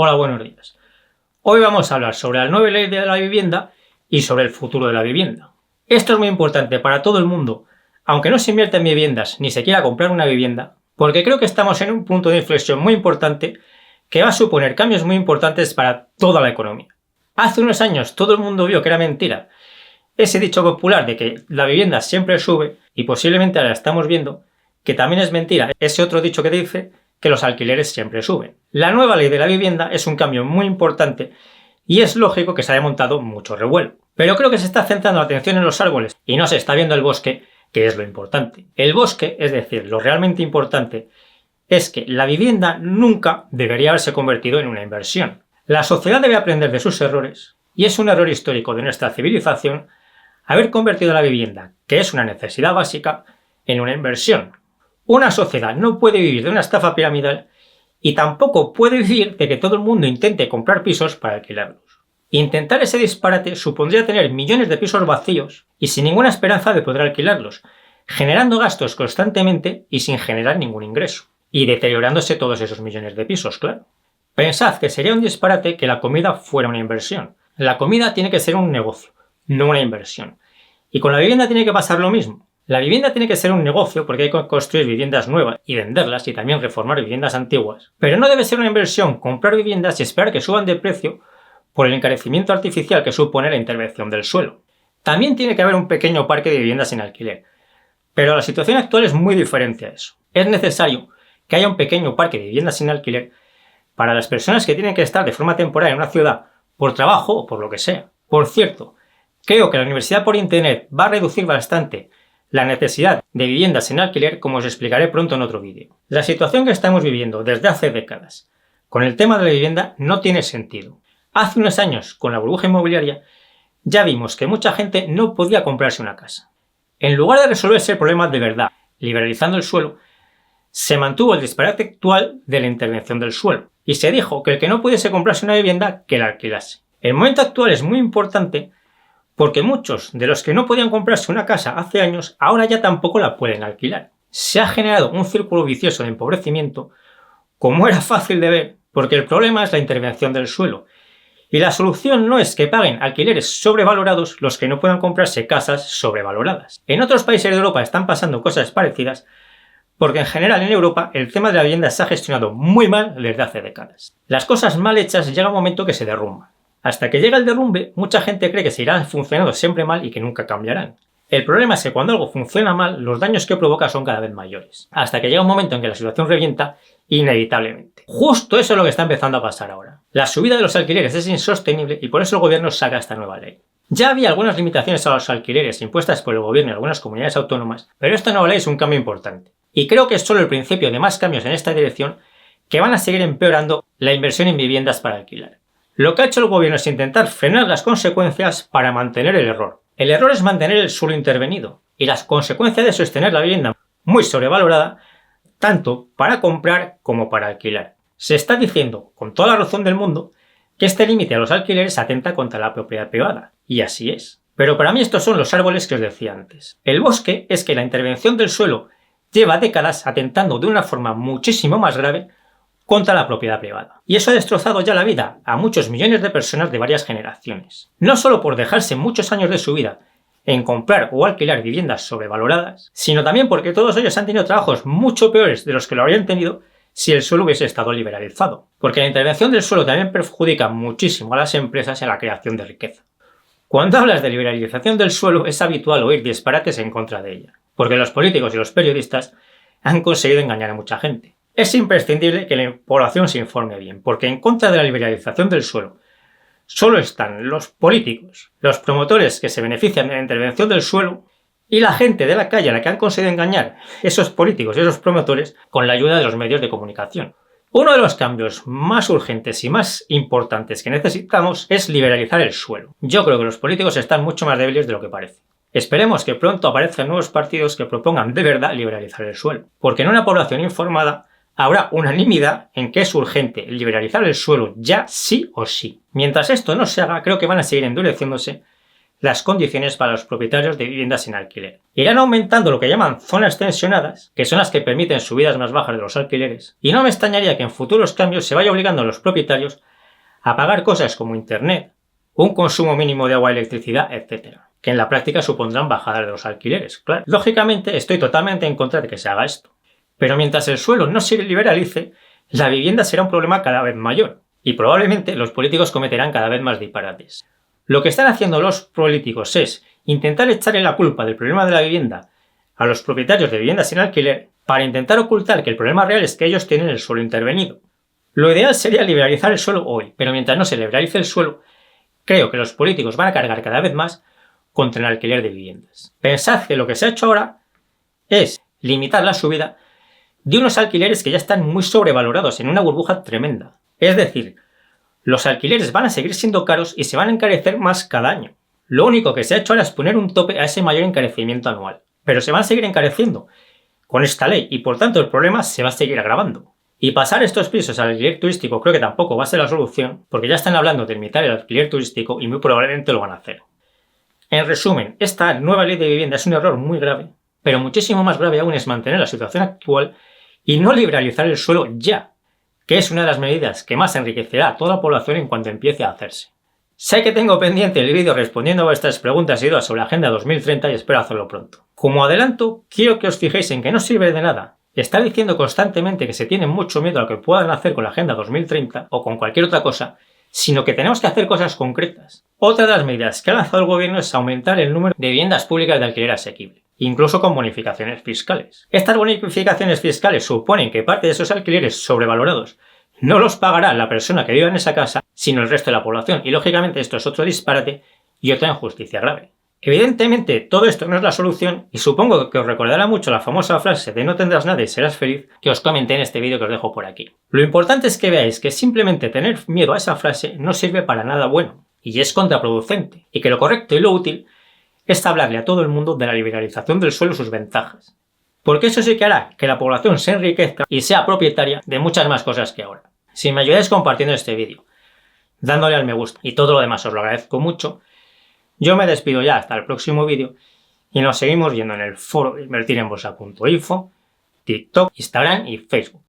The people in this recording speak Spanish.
Hola, buenos días. Hoy vamos a hablar sobre la nueva ley de la vivienda y sobre el futuro de la vivienda. Esto es muy importante para todo el mundo, aunque no se invierta en viviendas ni se quiera comprar una vivienda, porque creo que estamos en un punto de inflexión muy importante que va a suponer cambios muy importantes para toda la economía. Hace unos años todo el mundo vio que era mentira ese dicho popular de que la vivienda siempre sube, y posiblemente ahora estamos viendo que también es mentira ese otro dicho que dice que los alquileres siempre suben. La nueva ley de la vivienda es un cambio muy importante y es lógico que se haya montado mucho revuelo. Pero creo que se está centrando la atención en los árboles y no se está viendo el bosque, que es lo importante. El bosque, es decir, lo realmente importante, es que la vivienda nunca debería haberse convertido en una inversión. La sociedad debe aprender de sus errores, y es un error histórico de nuestra civilización haber convertido la vivienda, que es una necesidad básica, en una inversión. Una sociedad no puede vivir de una estafa piramidal y tampoco puede vivir de que todo el mundo intente comprar pisos para alquilarlos. Intentar ese disparate supondría tener millones de pisos vacíos y sin ninguna esperanza de poder alquilarlos, generando gastos constantemente y sin generar ningún ingreso. Y deteriorándose todos esos millones de pisos, claro. Pensad que sería un disparate que la comida fuera una inversión. La comida tiene que ser un negocio, no una inversión. Y con la vivienda tiene que pasar lo mismo. La vivienda tiene que ser un negocio porque hay que construir viviendas nuevas y venderlas y también reformar viviendas antiguas. Pero no debe ser una inversión comprar viviendas y esperar que suban de precio por el encarecimiento artificial que supone la intervención del suelo. También tiene que haber un pequeño parque de viviendas en alquiler. Pero la situación actual es muy diferente a eso. Es necesario que haya un pequeño parque de viviendas en alquiler para las personas que tienen que estar de forma temporal en una ciudad por trabajo o por lo que sea. Por cierto, creo que la universidad por internet va a reducir bastante la necesidad de viviendas en alquiler, como os explicaré pronto en otro vídeo. La situación que estamos viviendo desde hace décadas con el tema de la vivienda no tiene sentido. Hace unos años, con la burbuja inmobiliaria, ya vimos que mucha gente no podía comprarse una casa. En lugar de resolverse el problema de verdad, liberalizando el suelo, se mantuvo el disparate actual de la intervención del suelo, y se dijo que el que no pudiese comprarse una vivienda, que la alquilase. El momento actual es muy importante porque muchos de los que no podían comprarse una casa hace años, ahora ya tampoco la pueden alquilar. Se ha generado un círculo vicioso de empobrecimiento, como era fácil de ver, porque el problema es la intervención del suelo. Y la solución no es que paguen alquileres sobrevalorados los que no puedan comprarse casas sobrevaloradas. En otros países de Europa están pasando cosas parecidas, porque en general en Europa el tema de la vivienda se ha gestionado muy mal desde hace décadas. Las cosas mal hechas llega un momento que se derrumban. Hasta que llega el derrumbe, mucha gente cree que seguirán funcionando siempre mal y que nunca cambiarán. El problema es que cuando algo funciona mal, los daños que provoca son cada vez mayores. Hasta que llega un momento en que la situación revienta, inevitablemente. Justo eso es lo que está empezando a pasar ahora. La subida de los alquileres es insostenible y por eso el gobierno saca esta nueva ley. Ya había algunas limitaciones a los alquileres impuestas por el gobierno y algunas comunidades autónomas, pero esta nueva ley es un cambio importante. Y creo que es solo el principio de más cambios en esta dirección que van a seguir empeorando la inversión en viviendas para alquilar. Lo que ha hecho el gobierno es intentar frenar las consecuencias para mantener el error. El error es mantener el suelo intervenido, y las consecuencias de eso es tener la vivienda muy sobrevalorada, tanto para comprar como para alquilar. Se está diciendo, con toda la razón del mundo, que este límite a los alquileres atenta contra la propiedad privada, y así es. Pero para mí estos son los árboles que os decía antes. El bosque es que la intervención del suelo lleva décadas atentando de una forma muchísimo más grave contra la propiedad privada. Y eso ha destrozado ya la vida a muchos millones de personas de varias generaciones. No solo por dejarse muchos años de su vida en comprar o alquilar viviendas sobrevaloradas, sino también porque todos ellos han tenido trabajos mucho peores de los que lo habrían tenido si el suelo hubiese estado liberalizado. Porque la intervención del suelo también perjudica muchísimo a las empresas en la creación de riqueza. Cuando hablas de liberalización del suelo es habitual oír disparates en contra de ella, porque los políticos y los periodistas han conseguido engañar a mucha gente. Es imprescindible que la población se informe bien, porque en contra de la liberalización del suelo solo están los políticos, los promotores que se benefician de la intervención del suelo y la gente de la calle a la que han conseguido engañar esos políticos y esos promotores con la ayuda de los medios de comunicación. Uno de los cambios más urgentes y más importantes que necesitamos es liberalizar el suelo. Yo creo que los políticos están mucho más débiles de lo que parece. Esperemos que pronto aparezcan nuevos partidos que propongan de verdad liberalizar el suelo, porque en una población informada habrá unanimidad en que es urgente liberalizar el suelo ya sí o sí. Mientras esto no se haga, creo que van a seguir endureciéndose las condiciones para los propietarios de viviendas en alquiler. Irán aumentando lo que llaman zonas tensionadas, que son las que permiten subidas más bajas de los alquileres, y no me extrañaría que en futuros cambios se vaya obligando a los propietarios a pagar cosas como internet, un consumo mínimo de agua y electricidad, etc., que en la práctica supondrán bajadas de los alquileres, claro. Lógicamente estoy totalmente en contra de que se haga esto, pero mientras el suelo no se liberalice, la vivienda será un problema cada vez mayor, y probablemente los políticos cometerán cada vez más disparates. Lo que están haciendo los políticos es intentar echarle la culpa del problema de la vivienda a los propietarios de viviendas en alquiler para intentar ocultar que el problema real es que ellos tienen el suelo intervenido. Lo ideal sería liberalizar el suelo hoy, pero mientras no se liberalice el suelo, creo que los políticos van a cargar cada vez más contra el alquiler de viviendas. Pensad que lo que se ha hecho ahora es limitar la subida de unos alquileres que ya están muy sobrevalorados en una burbuja tremenda. Es decir, los alquileres van a seguir siendo caros y se van a encarecer más cada año. Lo único que se ha hecho ahora es poner un tope a ese mayor encarecimiento anual. Pero se van a seguir encareciendo con esta ley y por tanto el problema se va a seguir agravando. Y pasar estos pisos al alquiler turístico creo que tampoco va a ser la solución, porque ya están hablando de limitar el alquiler turístico y muy probablemente lo van a hacer. En resumen, esta nueva ley de vivienda es un error muy grave, pero muchísimo más grave aún es mantener la situación actual y no liberalizar el suelo ya, que es una de las medidas que más enriquecerá a toda la población en cuanto empiece a hacerse. Sé que tengo pendiente el vídeo respondiendo a vuestras preguntas y dudas sobre la Agenda 2030 y espero hacerlo pronto. Como adelanto, quiero que os fijéis en que no sirve de nada estar diciendo constantemente que se tiene mucho miedo a lo que puedan hacer con la Agenda 2030 o con cualquier otra cosa, sino que tenemos que hacer cosas concretas. Otra de las medidas que ha lanzado el gobierno es aumentar el número de viviendas públicas de alquiler asequible, incluso con bonificaciones fiscales. Estas bonificaciones fiscales suponen que parte de esos alquileres sobrevalorados no los pagará la persona que viva en esa casa, sino el resto de la población, y lógicamente esto es otro disparate y otra injusticia grave. Evidentemente todo esto no es la solución y supongo que os recordará mucho la famosa frase de no tendrás nada y serás feliz que os comenté en este vídeo que os dejo por aquí. Lo importante es que veáis que simplemente tener miedo a esa frase no sirve para nada bueno y es contraproducente, y que lo correcto y lo útil es hablarle a todo el mundo de la liberalización del suelo y sus ventajas, porque eso sí que hará que la población se enriquezca y sea propietaria de muchas más cosas que ahora. Si me ayudáis compartiendo este vídeo, dándole al me gusta y todo lo demás os lo agradezco mucho, yo me despido ya hasta el próximo vídeo y nos seguimos viendo en el foro invertirenbolsa.info, TikTok, Instagram y Facebook.